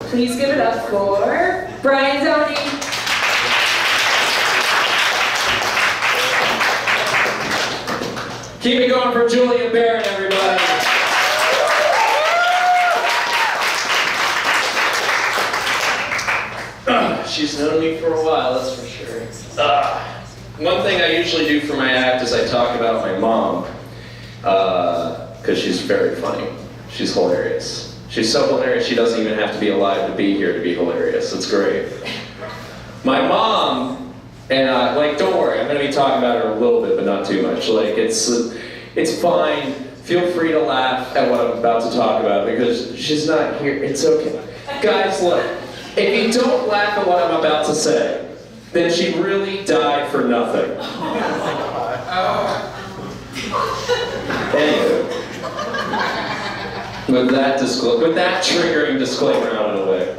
Please give it up for Brian Doney. Keep it going for Julia Barron, everybody. She's known me for a while, that's for sure. One thing I usually do for my act is I talk about my mom, because she's very funny. She's hilarious. She's so hilarious she doesn't even have to be alive to be here to be hilarious. It's great. My mom, and don't worry, I'm going to be talking about her a little bit, but not too much. It's fine. Feel free to laugh at what I'm about to talk about because she's not here. It's okay. Guys, look, if you don't laugh at what I'm about to say, then she really died for nothing. Anyway, with that triggering disclaimer out of the way.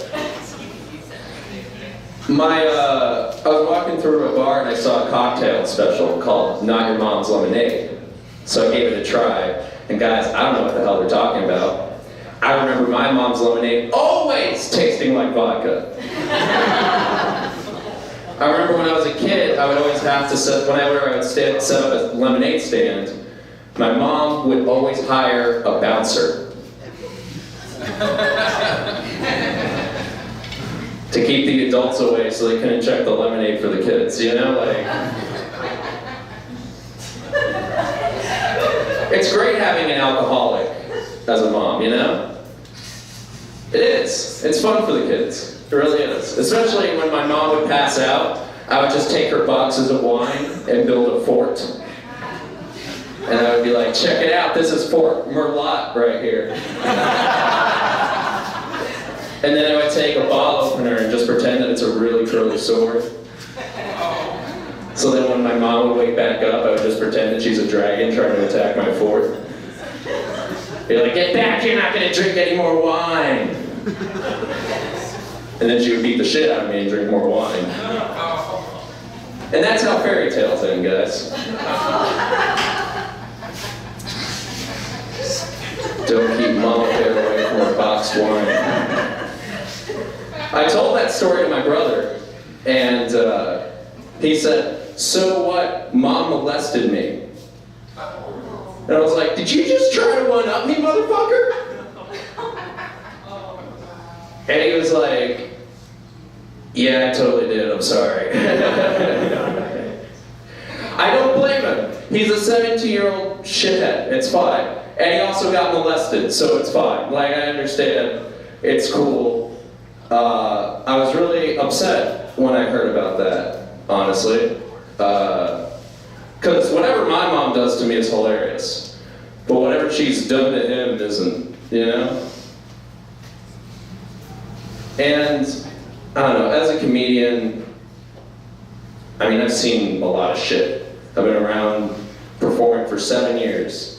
I was walking through a bar and I saw a cocktail special called Not Your Mom's Lemonade. So I gave it a try. And guys, I don't know what the hell they're talking about. I remember my mom's lemonade always tasting like vodka. I remember when I was a kid, I would always have to whenever I would set up a lemonade stand, my mom would always hire a bouncer to keep the adults away so they couldn't check the lemonade for the kids, you know? It's great having an alcoholic as a mom, you know? It is. It's fun for the kids. It really is. Especially when my mom would pass out, I would just take her boxes of wine and build a fort. And I would be like, check it out, this is Fort Merlot right here. And then I would take a bottle opener and just pretend that it's a really curly sword. So then when my mom would wake back up, I would just pretend that she's a dragon trying to attack my fort. Be like, get back, you're not gonna drink any more wine. And then she would beat the shit out of me and drink more wine. And that's how fairy tales end, guys. Don't keep Mama Bear away from her boxed wine. I told that story to my brother, and he said, so what? Mom molested me. And I was like, did you just try to one-up me, motherfucker? And he was like, yeah, I totally did, I'm sorry. I don't blame him. He's a 17-year-old shithead, it's fine. And he also got molested, so it's fine. I understand, it's cool. I was really upset when I heard about that, honestly. Because whatever my mom does to me is hilarious. But whatever she's done to him isn't, you know? And, I don't know, as a comedian, I mean, I've seen a lot of shit. I've been around performing for 7 years.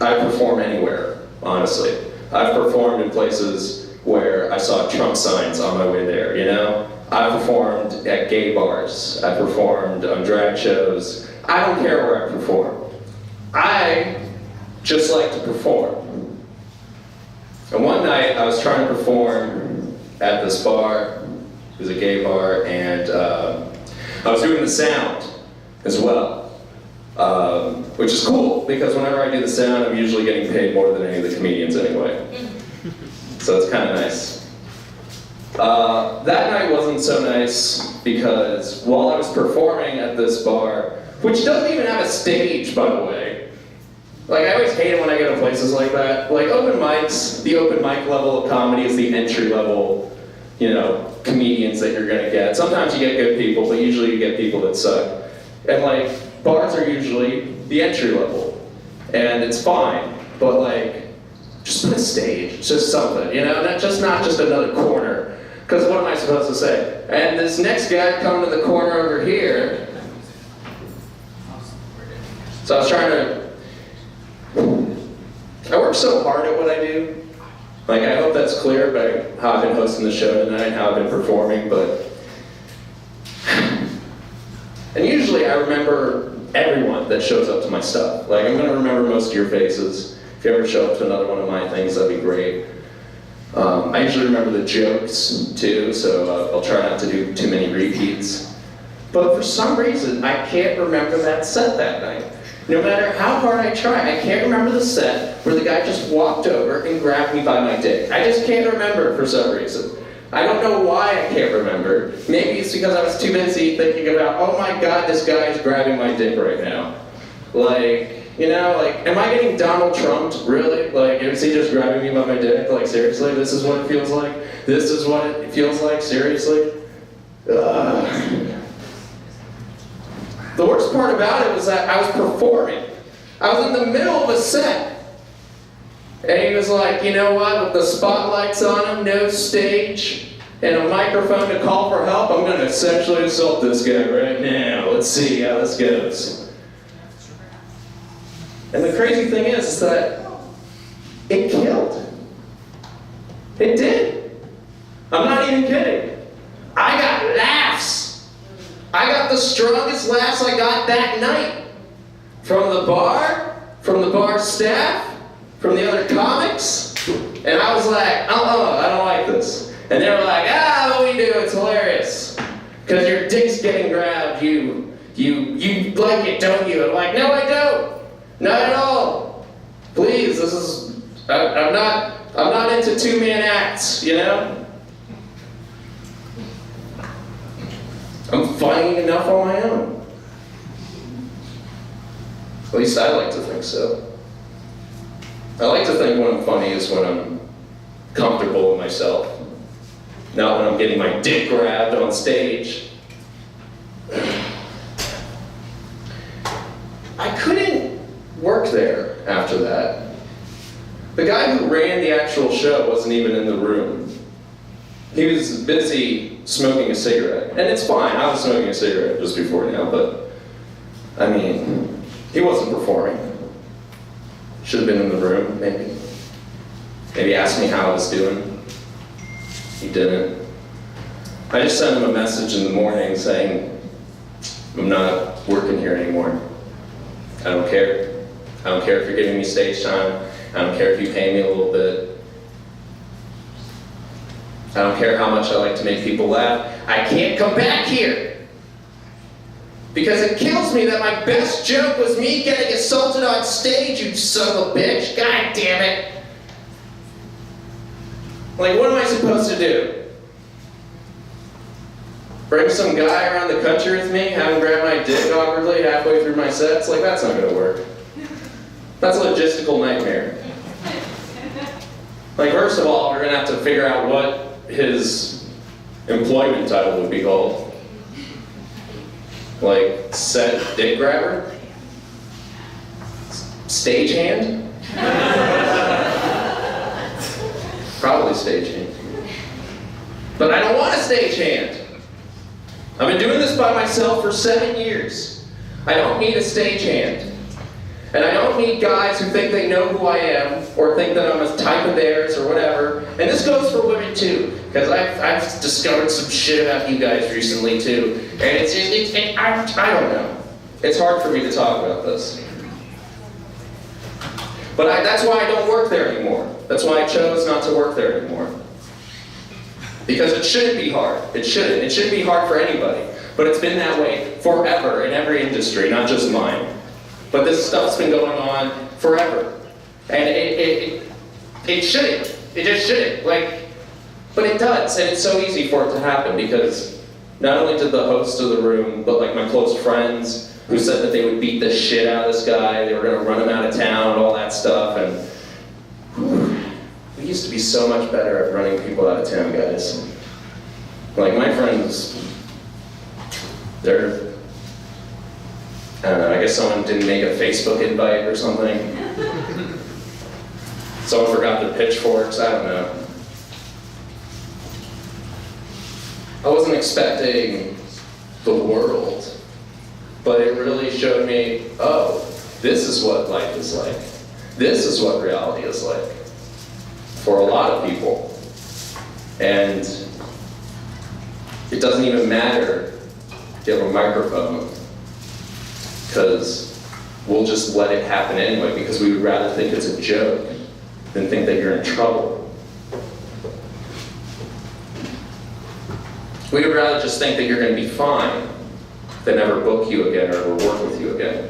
I perform anywhere, honestly. I've performed in places where I saw Trump signs on my way there, you know? I've performed at gay bars. I performed on drag shows. I don't care where I perform. I just like to perform. And one night I was trying to perform at this bar. It was a gay bar, and I was doing the sound as well. Which is cool, because whenever I do the sound, I'm usually getting paid more than any of the comedians anyway. So it's kind of nice. That night wasn't so nice because while I was performing at this bar, which doesn't even have a stage, by the way. I always hate it when I go to places like that. Open mics, the open mic level of comedy is the entry level, you know, comedians that you're gonna get. Sometimes you get good people, but usually you get people that suck. And bars are usually the entry level, and it's fine, but just put a stage, just something, you know, not just another corner, because what am I supposed to say? And this next guy coming to the corner over here, so I was trying to, I work so hard at what I do, I hope that's clear by how I've been hosting the show tonight, how I've been performing, but, and usually I remember everyone that shows up to my stuff. I'm gonna remember most of your faces. If you ever show up to another one of my things, that'd be great. I usually remember the jokes too, so I'll try not to do too many repeats. But for some reason, I can't remember that set that night. No matter how hard I try, I can't remember the set where the guy just walked over and grabbed me by my dick. I just can't remember for some reason. I don't know why I can't remember. Maybe it's because I was too busy thinking about, oh my god, this guy is grabbing my dick right now. Like, you know, like, am I getting Donald Trumped, really? Like, is he just grabbing me by my dick? Like, seriously, this is what it feels like? This is what it feels like, seriously? The worst part about it was that I was performing. I was in the middle of a set. And he was like, you know what, with the spotlights on him, no stage, and a microphone to call for help, I'm going to sexually assault this guy right now. Let's see how this goes. And the crazy thing is that it killed. It did. I'm not even kidding. I got laughs. I got the strongest laughs I got that night. From the bar staff, from the other comics. And I was like, I don't like this. And they were like, what we do, it's hilarious. Because your dick's getting grabbed, you like it, don't you? I'm like, no I don't. Not at all. Please, this is, I'm not into two-man acts, you know? I'm finding enough on my own. At least I like to think so. I like to think when I'm funny is when I'm comfortable with myself. Not when I'm getting my dick grabbed on stage. I couldn't work there after that. The guy who ran the actual show wasn't even in the room. He was busy smoking a cigarette. And it's fine, I was smoking a cigarette just before now, but I mean, he wasn't performing. Should have been in the room, maybe. Maybe asked me how I was doing. He didn't. I just sent him a message in the morning saying, I'm not working here anymore. I don't care. I don't care if you're giving me stage time. I don't care if you pay me a little bit. I don't care how much I like to make people laugh. I can't come back here. Because it kills me that my best joke was me getting assaulted on stage, you son of a bitch. God damn it. Like, what am I supposed to do? Bring some guy around the country with me, have him grab my dick awkwardly halfway through my sets? Like, that's not gonna work. That's a logistical nightmare. Like, first of all, we're gonna have to figure out what his employment title would be called. Like, set dick grabber? Stagehand? Probably stagehand. But I don't want a stagehand. I've been doing this by myself for 7 years. I don't need a stagehand. And I don't need guys who think they know who I am, or think that I'm a type of theirs, or whatever. And this goes for women too, because I've discovered some shit about you guys recently too. And I don't know. It's hard for me to talk about this. But that's why I don't work there anymore. That's why I chose not to work there anymore. Because it shouldn't be hard. It shouldn't. It shouldn't be hard for anybody. But it's been that way forever in every industry, not just mine. But this stuff's been going on forever. And it shouldn't. It just shouldn't. Like, but it does. And it's so easy for it to happen because not only did the host of the room, but like my close friends who said that they would beat the shit out of this guy, they were going to run him out of town, all that stuff. And we used to be so much better at running people out of town, guys. Like my friends, they're, I don't know, I guess someone didn't make a Facebook invite or something. Someone forgot their pitchforks, I don't know. I wasn't expecting the world, but it really showed me, oh, this is what life is like. This is what reality is like for a lot of people. And it doesn't even matter if you have a microphone, because we'll just let it happen anyway because we would rather think it's a joke than think that you're in trouble. We would rather just think that you're going to be fine than ever book you again or ever work with you again.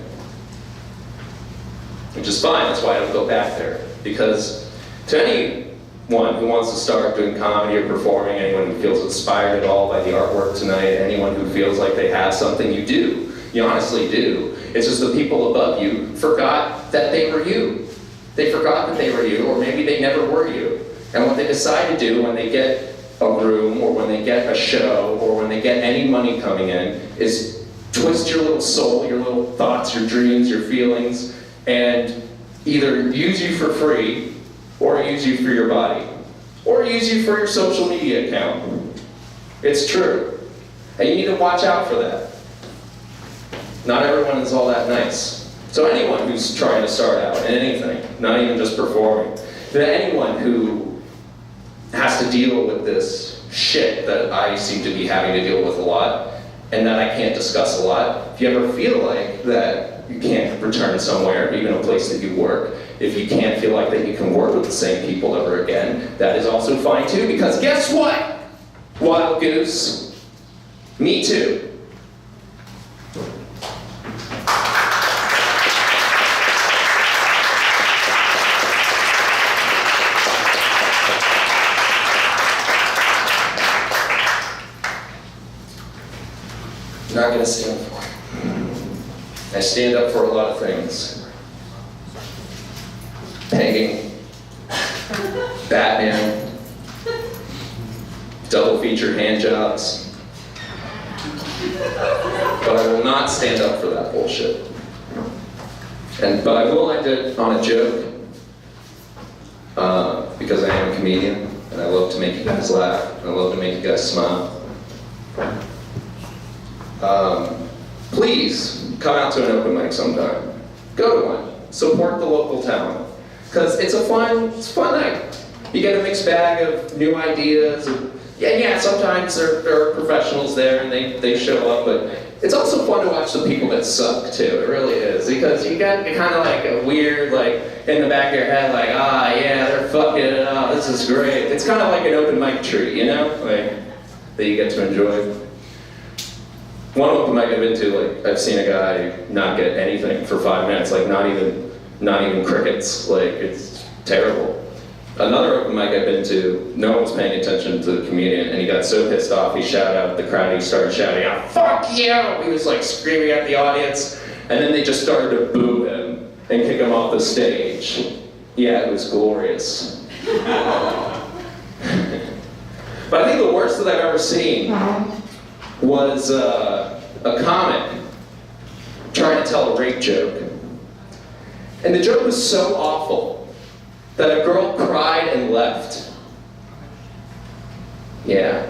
Which is fine, that's why I don't go back there. Because to anyone who wants to start doing comedy or performing, anyone who feels inspired at all by the artwork tonight, anyone who feels like they have something, you do. You honestly do. It's just the people above you forgot that they were you. They forgot that they were you, or maybe they never were you. And what they decide to do when they get a room, or when they get a show, or when they get any money coming in, is twist your little soul, your little thoughts, your dreams, your feelings, and either use you for free, or use you for your body, or use you for your social media account. It's true. And you need to watch out for that. Not everyone is all that nice. So anyone who's trying to start out in anything, not even just performing, anyone who has to deal with this shit that I seem to be having to deal with a lot, and that I can't discuss a lot, if you ever feel like that you can't return somewhere, even a place that you work, if you can't feel like that you can work with the same people ever again, that is also fine too, because guess what? Wild Goose, me too. I'm not going to stand for it. I stand up for a lot of things. Pegging, Batman, double feature hand jobs. But I will not stand up for that bullshit. But I will end it on a joke, because I am a comedian, and I love to make you guys laugh, and I love to make you guys smile. Please come out to an open mic sometime. Go to one. Support the local talent, because it's a fun night. You get a mixed bag of new ideas. And yeah, sometimes there are professionals there and they show up, but it's also fun to watch the people that suck too. It really is, because you got kind of like a weird, like in the back of your head, like, yeah, they're fucking it up. This is great. It's kind of like an open mic treat, you know, like that you get to enjoy. One open mic I've been to, like, I've seen a guy not get anything for 5 minutes, like not even crickets, like it's terrible. Another open mic I've been to, no one was paying attention to the comedian, and he got so pissed off, he shouted out at the crowd, he started shouting out, "Fuck you!" He was like screaming at the audience, and then they just started to boo him and kick him off the stage. Yeah, it was glorious. But I think the worst that I've ever seen was a comic trying to tell a rape joke. And the joke was so awful that a girl cried and left. Yeah.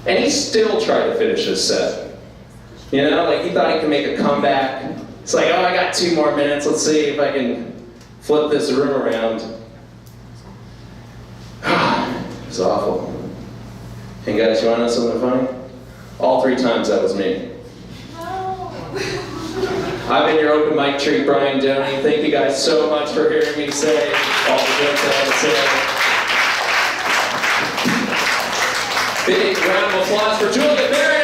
And he still tried to finish his set. You know, like he thought he could make a comeback. It's like, I got 2 more minutes, let's see if I can flip this room around. It was awful. And guys, you wanna know something funny? All 3 times that was me. I've been your open mic treat, Brian Doney. Thank you guys so much for hearing me say all the jokes I had to say. Big round of applause for Julia Barry.